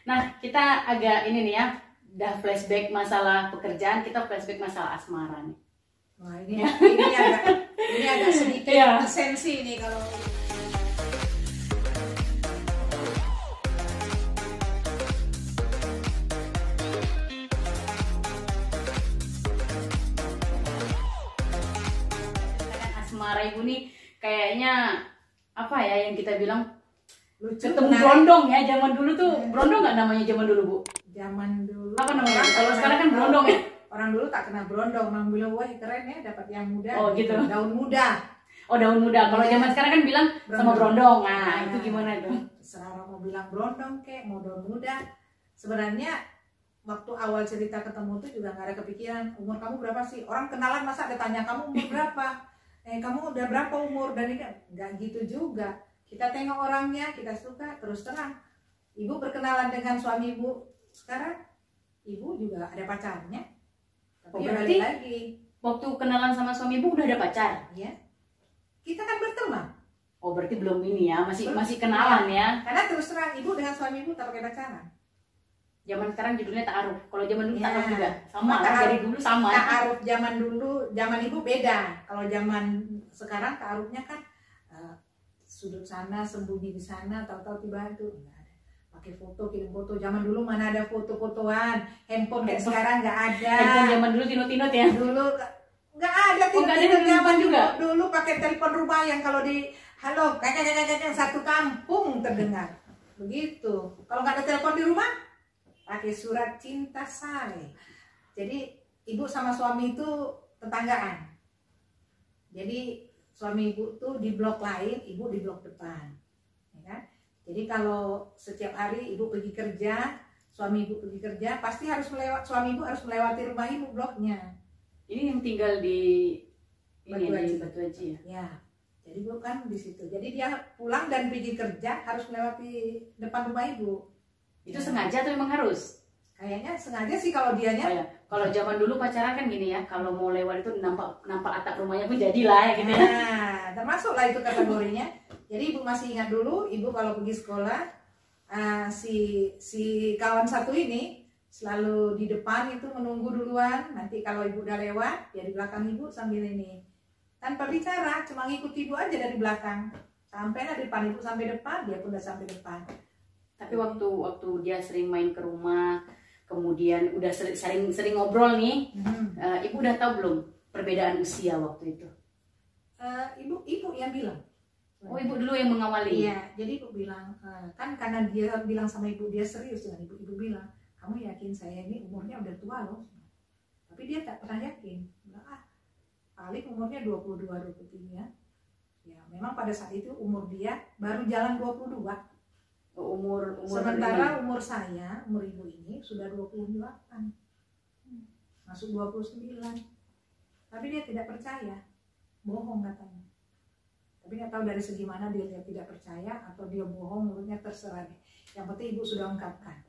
Nah, kita agak ini nih ya, udah flashback masalah pekerjaan, kita flashback masalah asmara nih. Wah, ini agak sedikit sensi nih kalau asmara ibu nih kayaknya apa ya yang kita bilang lucu, ketemu brondong ya. Zaman dulu tuh brondong nggak namanya zaman dulu Bu? Zaman dulu Apa namanya? Kalau sekarang kan brondong ya. Orang dulu tak kena brondong, orang bilang wah keren ya dapat yang muda. Oh gitu. Daun muda. Oh daun muda. Kalau zaman sekarang kan bilang sama brondong. Nah itu gimana tuh? Serah orang mau bilang brondong kek, mau daun muda. Sebenarnya waktu awal cerita ketemu tuh juga nggak ada kepikiran umur kamu berapa sih. Orang kenalan masa ada tanya kamu umur berapa? Kamu udah berapa umur? Dan kan nggak gitu juga. Kita tengok orangnya, kita suka, terus terang. Ibu berkenalan dengan suami ibu sekarang, ibu juga ada pacarnya. Tapi berarti lagi waktu kenalan sama suami ibu udah ada pacar? Ya, kita kan berteman. Oh berarti belum ini ya, masih kenalan ya? Karena terus terang ibu dengan suami ibu tak pakai pacaran. Zaman sekarang judulnya ta'aruf. Kalau zaman dulu ta'aruf juga sama Ta'aruf. lah, dari dulu sama. Ta'aruf zaman dulu, zaman ibu beda. Kalau zaman sekarang ta'arufnya kan sudut sana, sembunyi di sana, tahu-tahu tiba itu enggak ada. Pakai foto, kirim foto. Zaman dulu mana ada foto-fotoan, handphone kayak sekarang nggak ada. Handphone zaman dulu tinut-tinut ya? Dulu nggak ada tinut-tinut zaman juga. Dulu pakai telepon rumah yang kalau di halo kakek satu kampung terdengar. Begitu. Kalau nggak ada telepon di rumah, pakai surat cinta saya. Jadi ibu sama suami itu tetanggaan. Jadi suami ibu tuh di blok lain, ibu di blok depan, ya kan? Jadi kalau setiap hari ibu pergi kerja, suami ibu pergi kerja, pasti suami ibu harus melewati rumah ibu bloknya. Ini yang tinggal di Batu Haji ya? Ya, jadi ibu kan di situ. Jadi dia pulang dan pergi kerja harus melewati depan rumah ibu. Itu sengaja atau memang harus? Kayaknya sengaja sih kalau dianya. Oh ya. Kalau zaman dulu pacaran kan gini ya, kalau mau lewat itu nampak atap rumahnya pun jadilah ya gitu ya. Nah, termasuklah itu kategorinya. Jadi ibu masih ingat dulu, ibu kalau pergi sekolah, si kawan satu ini selalu di depan itu menunggu duluan. Nanti kalau ibu udah lewat, ya di belakang ibu sambil ini. Tanpa bicara, cuma ngikut ibu aja dari belakang. Sampailah di depan ibu sampai depan, dia pun udah sampai depan. Tapi waktu dia sering main ke rumah, kemudian udah sering ngobrol nih, ibu udah tahu belum perbedaan usia waktu itu? Ibu yang bilang. Oh ibu dulu yang mengawali? Iya, jadi ibu bilang, kan karena dia bilang sama ibu, dia serius dengan ibu. Ibu bilang, kamu yakin saya ini umurnya udah tua loh? Tapi dia tak pernah yakin. Bilang, paling umurnya 22-23 ya. Ya, memang pada saat itu umur dia baru jalan 22. Umur sementara ini. umur ibu ini sudah 28, masuk 29. Tapi dia tidak percaya, bohong katanya. Tapi nggak tahu dari segi mana dia tidak percaya atau dia bohong, menurutnya terserah deh. Yang penting ibu sudah ungkapkan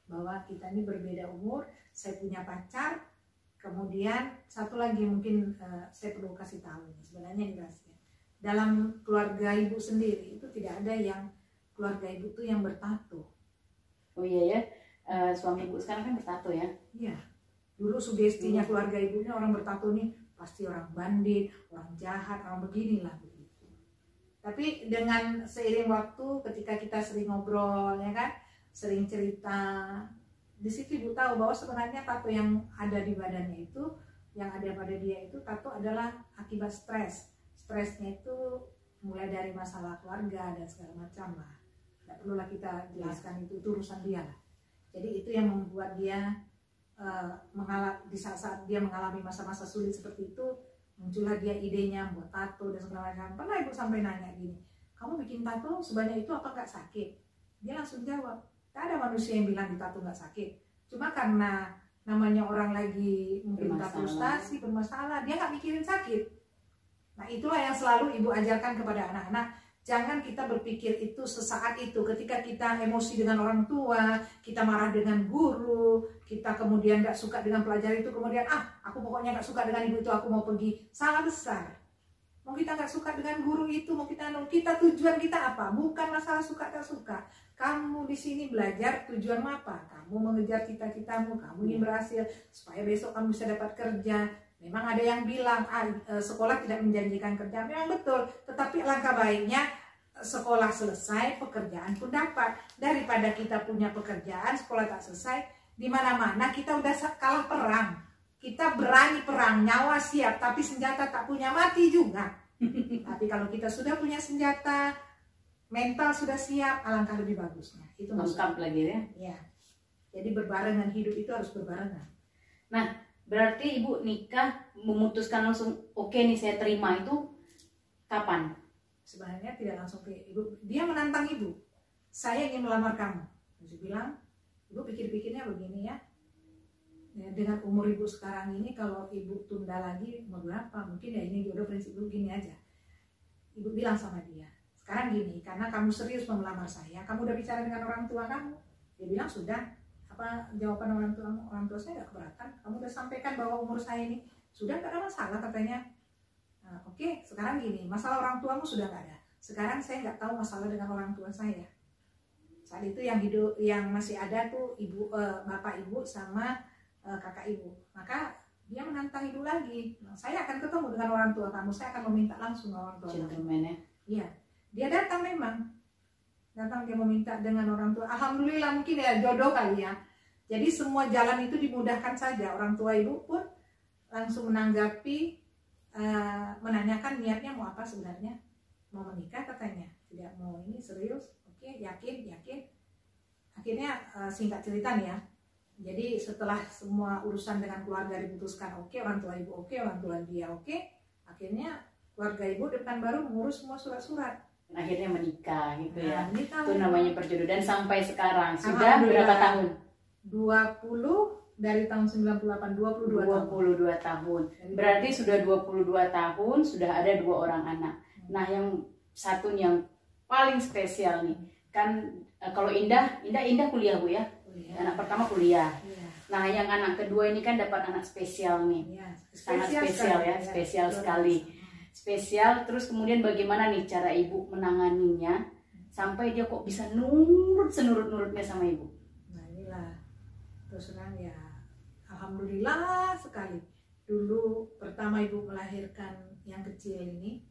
bahwa kita ini berbeda umur, saya punya pacar. Kemudian satu lagi mungkin saya perlu kasih tahu, sebenarnya ini rahasia. Dalam keluarga ibu sendiri itu tidak ada yang keluarga ibu tuh yang bertato. Oh iya ya, suami ibu sekarang kan bertato ya? Iya. Dulu sugestinya keluarga ibunya orang bertato nih pasti orang bandit, orang jahat, orang beginilah begitu. Tapi dengan seiring waktu, ketika kita sering ngobrol ya kan, sering cerita, di situ ibu tahu bahwa sebenarnya tato yang ada di badannya itu, yang ada pada dia itu tato adalah akibat stres. Stresnya itu mulai dari masalah keluarga dan segala macam lah. Tidak perlulah kita jelaskan, itu urusan dia lah. Jadi itu yang membuat dia di saat dia mengalami masa-masa sulit seperti itu, muncullah dia idenya buat tato dan segala macam. Pernah ibu sampai nanya gini, kamu bikin tato sebanyak itu apa nggak sakit? Dia langsung jawab, tak ada manusia yang bilang di tato nggak sakit. Cuma karena namanya orang lagi mungkin frustasi, bermasalah, dia nggak mikirin sakit. Nah itulah yang selalu ibu ajarkan kepada anak-anak. Jangan kita berpikir itu sesaat itu. Ketika kita emosi dengan orang tua, kita marah dengan guru, kita kemudian gak suka dengan pelajaran itu, kemudian aku pokoknya gak suka dengan ibu itu, aku mau pergi. Salah besar. Mau kita nggak suka dengan guru itu, mau kita tujuan kita apa? Bukan masalah suka tak suka. Kamu di sini belajar tujuan apa? Kamu mengejar cita-citamu, kamu ingin berhasil supaya besok kamu bisa dapat kerja. Memang ada yang bilang sekolah tidak menjanjikan kerja, memang betul. Tetapi langkah baiknya sekolah selesai, pekerjaan pun dapat. Daripada kita punya pekerjaan, sekolah tak selesai, di mana-mana kita udah kalah perang. Kita berani perang, nyawa siap, tapi senjata tak punya, mati juga. Tapi kalau kita sudah punya senjata, mental sudah siap, alangkah lebih bagusnya. Itu lengkap lagi ya. Ya. Jadi berbarengan, hidup itu harus berbarengan. Nah, berarti ibu nikah memutuskan langsung oke nih saya terima itu kapan? Sebenarnya tidak langsung ke ibu. Dia menantang ibu. Saya ingin melamar kamu. Ibu bilang, ibu pikir-pikirnya begini ya. Dengan umur ibu sekarang ini, kalau ibu tunda lagi umur berapa, mungkin ya ini jodoh, prinsip ibu gini aja. Ibu bilang sama dia, sekarang gini, karena kamu serius mau melamar saya, kamu udah bicara dengan orang tua kamu? Dia bilang sudah. Apa jawaban orang tuamu? Orang tua saya gak keberatan, kamu udah sampaikan bahwa umur saya ini sudah, gak ada masalah katanya. Nah, oke, sekarang gini, masalah orang tuamu sudah gak ada. Sekarang saya nggak tahu masalah dengan orang tua saya. Saat itu yang masih ada tuh bapak ibu sama kakak ibu. Maka dia menantang ibu lagi. Nah, saya akan ketemu dengan orang tua kamu. Saya akan meminta langsung orang tua kamu. Iya, dia datang memang. Datang dia meminta dengan orang tua. Alhamdulillah mungkin ya jodoh kali ya. Jadi semua jalan itu dimudahkan saja. Orang tua ibu pun langsung menanggapi, menanyakan niatnya mau apa sebenarnya. Mau menikah katanya. Tidak mau ini serius. Oke, yakin. Akhirnya singkat cerita nih ya. Jadi setelah semua urusan dengan keluarga diputuskan oke, orang tua ibu oke, orang tua dia oke, akhirnya keluarga ibu depan baru mengurus semua surat-surat. Akhirnya menikah gitu ya. Menikah, itu namanya perjodohan. Dan sampai sekarang sudah berapa tahun? 20 dari tahun 98, 22 tahun. Berarti sudah 22 tahun sudah ada 2 orang anak. Nah, yang satu yang paling spesial nih kan, kalau Indah kuliah Bu ya. Anak pertama kuliah. Ya. Nah, yang anak kedua ini kan dapat anak spesial nih. Ya, sangat spesial ya, spesial sekali. Spesial. Terus kemudian bagaimana nih cara ibu menanganinya sampai dia kok bisa nurut senurut-nurutnya sama ibu? Nah, inilah terus terang ya, alhamdulillah sekali. Dulu pertama ibu melahirkan yang kecil ini,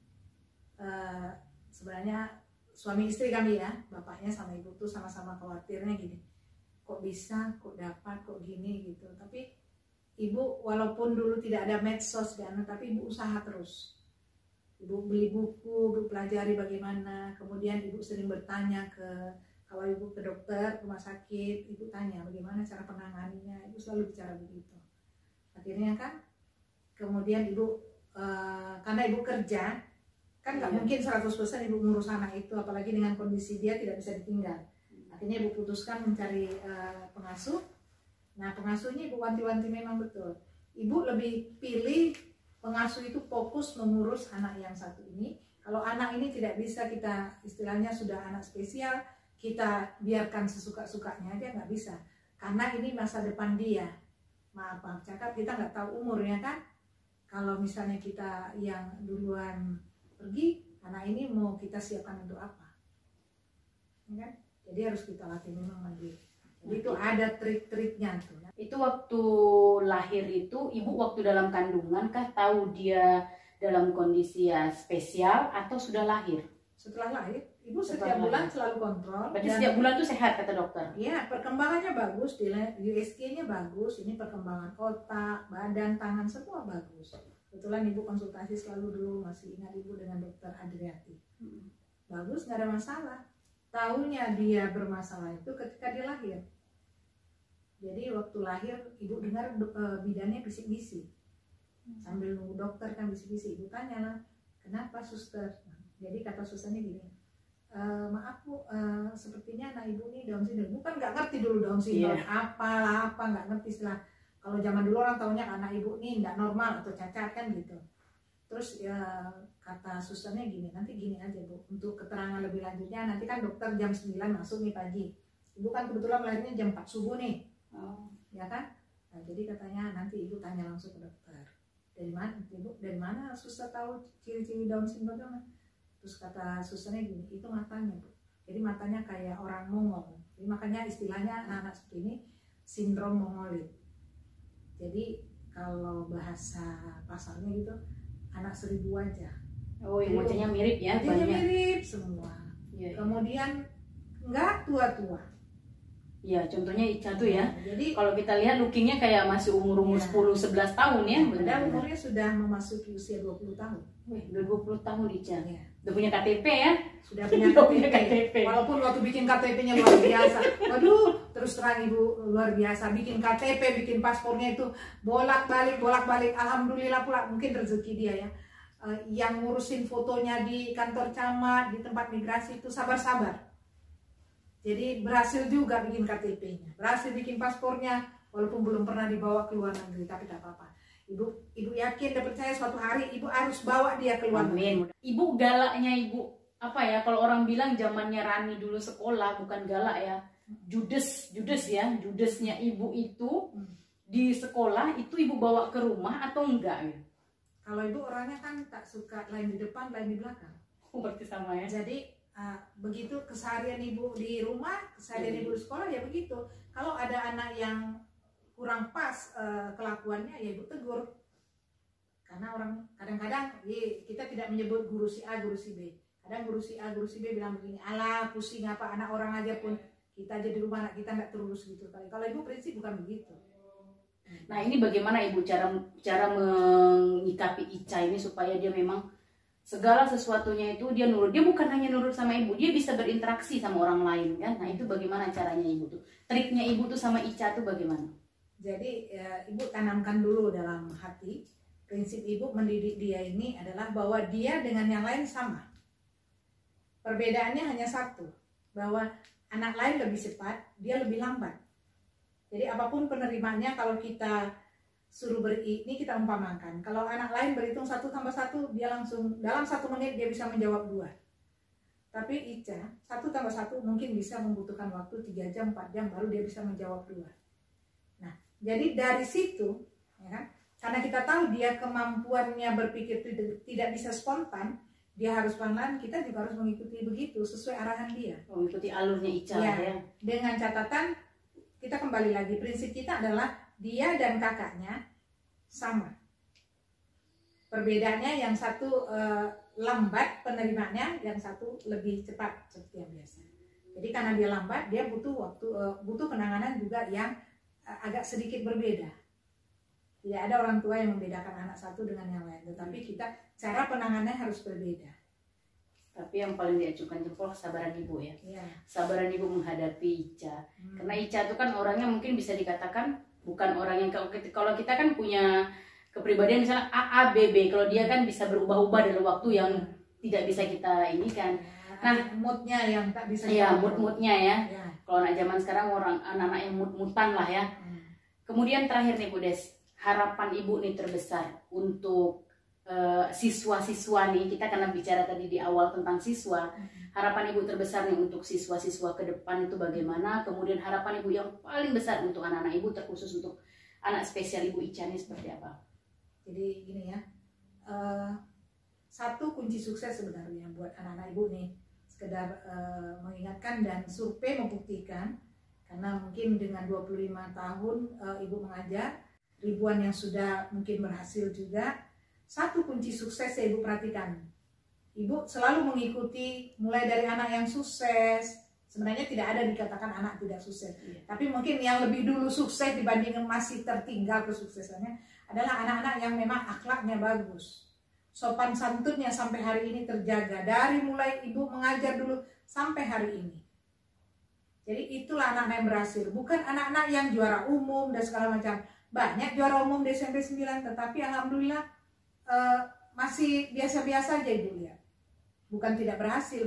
sebenarnya suami istri kami ya, bapaknya sama ibu tuh sama-sama khawatirnya gini. Kok bisa, kok dapat, kok gini gitu. Tapi ibu walaupun dulu tidak ada medsos dan tapi ibu usaha terus. Ibu beli buku, ibu pelajari bagaimana. Kemudian ibu sering bertanya kalau ibu ke dokter, rumah sakit, ibu tanya bagaimana cara penanganinya. Ibu selalu bicara begitu. Akhirnya kan, kemudian ibu karena ibu kerja, kan nggak mungkin 100% ibu ngurus anak itu, apalagi dengan kondisi dia tidak bisa ditinggal. Akhirnya ibu putuskan mencari pengasuh. Nah, pengasuhnya ibu wanti-wanti memang betul. Ibu lebih pilih pengasuh itu fokus mengurus anak yang satu ini. Kalau anak ini tidak bisa kita, istilahnya sudah anak spesial, kita biarkan sesuka-sukanya aja, nggak bisa. Karena ini masa depan dia. Maaf cakap, kita nggak tahu umurnya kan. Kalau misalnya kita yang duluan pergi, anak ini mau kita siapkan untuk apa? Ya kan? Jadi harus kita latih memang mandiri. Jadi itu ada trik-triknya tuh. Itu waktu lahir itu ibu waktu dalam kandungan kah tahu dia dalam kondisi ya spesial atau sudah lahir? Setelah lahir, ibu setiap bulan selalu kontrol. Berarti setiap bulan tuh sehat kata dokter? Iya, perkembangannya bagus, USG-nya bagus. Ini perkembangan otak, badan, tangan semua bagus. Kebetulan ibu konsultasi selalu dulu, masih ingat ibu dengan dokter Adriati. Bagus, nggak ada masalah. Tahunya dia bermasalah itu ketika dia lahir. Jadi waktu lahir ibu dengar bidannya bisik-bisik. Sambil nunggu dokter kan bisik-bisik, ibu tanya lah, kenapa suster? Jadi kata susternya gini, maaf Bu, sepertinya anak ibu ini Down syndrome. Ibu kan nggak ngerti dulu Down syndrome, apa nggak ngerti istilah. Kalau zaman dulu orang taunya anak ibu ini nggak normal atau cacat kan gitu. Terus ya kata susternya gini, nanti gini aja Bu, untuk keterangan lebih lanjutnya nanti kan dokter jam 9 masuk nih pagi. Ibu kan kebetulan lahirnya jam 4 subuh nih. Ya kan? Nah, jadi katanya nanti ibu tanya langsung ke dokter. dari mana ibu, dari mana susah tahu ciri-ciri Down syndrome? Terus kata susternya gini, itu matanya bu, jadi matanya kayak orang Mongol, jadi makanya istilahnya anak-anak seperti ini sindrom mongolit. Jadi kalau bahasa pasarnya gitu, anak 1000 wajah. Oh, yang wajahnya mirip ya, wajahnya banyak. mirip semua. Ya, Kemudian nggak tua-tua. ya, contohnya Ica tuh ya. Jadi Kalau kita lihat lookingnya kayak masih umur-umur Ya. 10-11 tahun ya. padahal Benar-benar. umurnya sudah memasuki usia 20 tahun. Wih, udah 20 tahun Ica. Ya. Udah punya KTP ya. Sudah punya Udah punya KTP. KTP. Walaupun waktu bikin KTP-nya luar biasa. Waduh, terus terang ibu luar biasa. Bikin KTP, bikin paspornya itu bolak-balik. Alhamdulillah pula, mungkin rezeki dia ya. Yang ngurusin fotonya di kantor camat, di tempat migrasi itu sabar-sabar. Jadi berhasil juga bikin KTP-nya, berhasil bikin paspornya, walaupun belum pernah dibawa ke luar negeri, tapi tak apa-apa. Ibu yakin dan percaya suatu hari ibu harus bawa dia ke luar negeri. Amin. Ibu galaknya ibu apa ya? Kalau orang bilang zamannya Rani dulu sekolah, bukan galak ya, judes ya, judesnya ibu itu di sekolah itu ibu bawa ke rumah atau enggak ya? Kalau ibu orangnya kan tak suka lain di depan, lain di belakang. Oh, berarti sama ya. Jadi begitu keseharian ibu di rumah, keseharian ibu di sekolah ya begitu. Kalau ada anak yang kurang pas kelakuannya ya ibu tegur. Karena orang kadang-kadang kita tidak menyebut guru si A, guru si B. Kadang guru si A, guru si B bilang begini, alah pusing apa anak orang aja pun, kita aja di rumah anak kita nggak terurus gitu. Kalau ibu prinsip bukan begitu. Nah, ini bagaimana ibu cara menyikapi Ica ini supaya dia memang segala sesuatunya itu dia nurut. Dia bukan hanya nurut sama ibu, dia bisa berinteraksi sama orang lain kan. Nah, itu bagaimana caranya ibu tuh? Triknya ibu tuh sama Ica tuh bagaimana? Jadi ibu tanamkan dulu dalam hati, prinsip ibu mendidik dia ini adalah bahwa dia dengan yang lain sama. Perbedaannya hanya satu, bahwa anak lain lebih cepat, dia lebih lambat. Jadi apapun penerimaannya, kalau kita suruh ini kita umpamakan, kalau anak lain berhitung 1 tambah 1, dia langsung dalam 1 menit dia bisa menjawab 2. Tapi Ica 1 tambah 1 mungkin bisa membutuhkan waktu 3 jam 4 jam baru dia bisa menjawab 2. Nah, jadi dari situ ya kan, karena kita tahu dia kemampuannya berpikir tidak bisa spontan, dia harus pelan-pelan, kita juga harus mengikuti begitu sesuai arahan dia. Mengikuti alurnya Ica ya. Dengan catatan kita kembali lagi, prinsip kita adalah dia dan kakaknya sama. Perbedaannya yang satu lambat penerimaannya, yang satu lebih cepat seperti yang biasa. Jadi karena dia lambat, dia butuh waktu, butuh penanganan juga yang agak sedikit berbeda. Tidak ada orang tua yang membedakan anak satu dengan yang lain, tetapi kita cara penanganannya harus berbeda. Tapi yang paling diacukan jempol kesabaran ibu ya. Sabaran ibu menghadapi Ica. Karena Ica itu kan orangnya mungkin bisa dikatakan bukan orang yang, kalau kita kan punya kepribadian misalnya A, A, B, B. Kalau dia kan bisa berubah-ubah dalam waktu yang tidak bisa kita ini kan. Nah, moodnya yang tak bisa. Ya, mood-moodnya ya. Kalau anak zaman sekarang orang anak-anak yang mood-moodan lah ya. Kemudian terakhir nih Bu Des, harapan ibu nih terbesar untuk siswa-siswa nih, kita karena bicara tadi di awal tentang siswa, harapan ibu terbesar nih untuk siswa-siswa ke depan itu bagaimana, kemudian harapan ibu yang paling besar untuk anak-anak ibu, terkhusus untuk anak spesial ibu Ica nih seperti apa? Jadi gini ya, satu kunci sukses sebenarnya buat anak-anak ibu nih, sekedar mengingatkan dan survei membuktikan, karena mungkin dengan 25 tahun ibu mengajar, ribuan yang sudah mungkin berhasil juga. Satu kunci sukses yang ibu perhatikan, ibu selalu mengikuti mulai dari anak yang sukses. Sebenarnya tidak ada dikatakan anak tidak sukses, tapi mungkin yang lebih dulu sukses dibandingkan masih tertinggal kesuksesannya adalah anak-anak yang memang akhlaknya bagus, sopan santunnya sampai hari ini terjaga dari mulai ibu mengajar dulu sampai hari ini. Jadi itulah anak-anak yang berhasil, bukan anak-anak yang juara umum dan segala macam. Banyak juara umum di SMP 9, tetapi alhamdulillah masih biasa-biasa aja ibu lihat. Bukan tidak berhasil,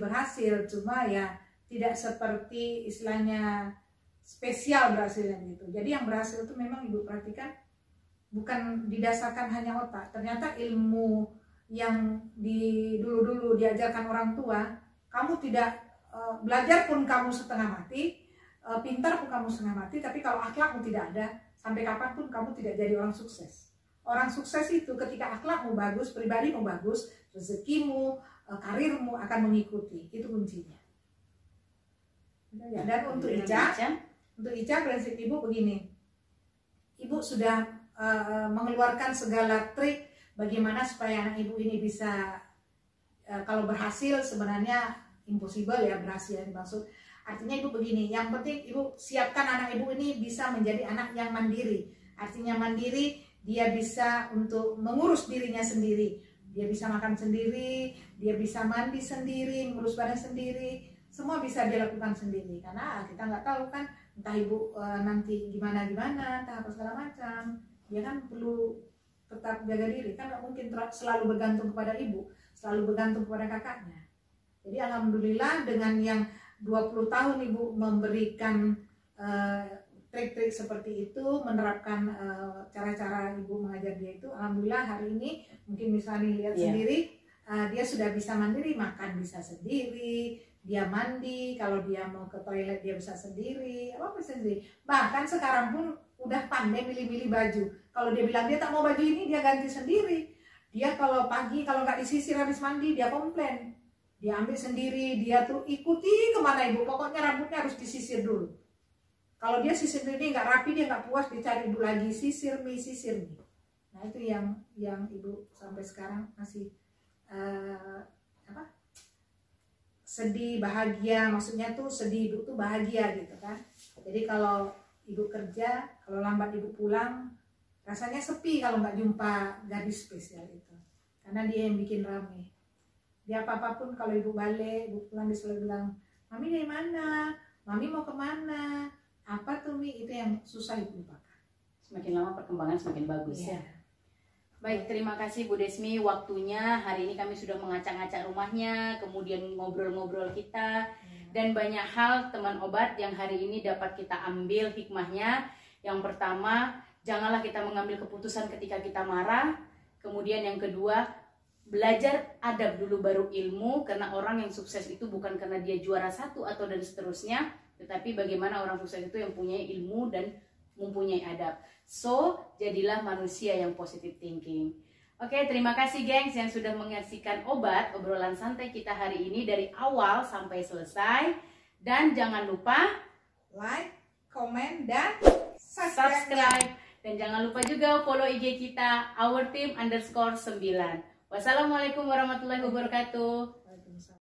cuma ya tidak seperti istilahnya spesial berhasilnya gitu. Jadi yang berhasil itu memang ibu perhatikan bukan didasarkan hanya otak. Ternyata ilmu yang dulu-dulu diajarkan orang tua, kamu tidak belajar pun kamu setengah mati, pintar pun kamu setengah mati, tapi kalau akhlakmu tidak ada, sampai kapanpun kamu tidak jadi orang sukses. orang sukses itu ketika akhlakmu bagus, pribadimu bagus, rezekimu, karirmu akan mengikuti. Itu kuncinya. Dan untuk Ica prinsip ibu begini. Ibu sudah mengeluarkan segala trik bagaimana supaya anak ibu ini bisa kalau berhasil. Sebenarnya impossible ya berhasil yang dimaksud. Artinya ibu begini, yang penting ibu siapkan anak ibu ini bisa menjadi anak yang mandiri. Artinya mandiri, dia bisa untuk mengurus dirinya sendiri. Dia bisa makan sendiri, dia bisa mandi sendiri, ngurus badan sendiri. Semua bisa dia lakukan sendiri. Karena kita nggak tahu kan, entah ibu nanti gimana, entah apa segala macam. Dia kan perlu tetap jaga diri. Kan nggak mungkin selalu bergantung kepada ibu, selalu bergantung kepada kakaknya. Jadi alhamdulillah dengan yang 20 tahun ibu memberikan trik-trik seperti itu, menerapkan cara-cara ibu mengajar dia itu, alhamdulillah hari ini mungkin misalnya lihat sendiri, dia sudah bisa mandiri, makan bisa sendiri, dia mandi, kalau dia mau ke toilet dia bisa sendiri, apa bisa sendiri. Bahkan sekarang pun udah pandai milih-milih baju. Kalau dia bilang dia tak mau baju ini, dia ganti sendiri. Dia kalau pagi kalau nggak disisir habis mandi dia komplain. Dia ambil sendiri, dia tuh ikuti kemana ibu, pokoknya rambutnya harus disisir dulu. Kalau dia sisir sendiri nggak rapi, dia nggak puas, dicari ibu lagi, sisir mie. Nah itu yang ibu sampai sekarang masih sedih, bahagia, maksudnya tuh sedih ibu tuh bahagia gitu kan. Jadi kalau ibu kerja, kalau lambat ibu pulang, rasanya sepi kalau nggak jumpa gadis spesial itu. Karena dia yang bikin rame. Dia apapun kalau ibu balik, ibu pulang dia selalu bilang, Mami dari mana? Mami mau kemana? Apa tuh Mi? Itu yang susah ibu lupakan. Semakin lama perkembangan semakin bagus ya. Baik, terima kasih Bu Desmi waktunya. Hari ini kami sudah mengacak-ngacak rumahnya, kemudian ngobrol-ngobrol kita, dan banyak hal teman obat yang hari ini dapat kita ambil hikmahnya. Yang pertama, janganlah kita mengambil keputusan ketika kita marah. Kemudian yang kedua, belajar adab dulu baru ilmu, karena orang yang sukses itu bukan karena dia juara satu atau dan seterusnya, tetapi bagaimana orang sukses itu yang punya ilmu dan mempunyai adab. So, jadilah manusia yang positive thinking. Oke, terima kasih gengs yang sudah menyaksikan obat, obrolan santai kita hari ini dari awal sampai selesai. Dan jangan lupa like, comment, dan subscribe. Dan jangan lupa juga follow IG kita, ourteam_9. Wassalamualaikum warahmatullahi wabarakatuh.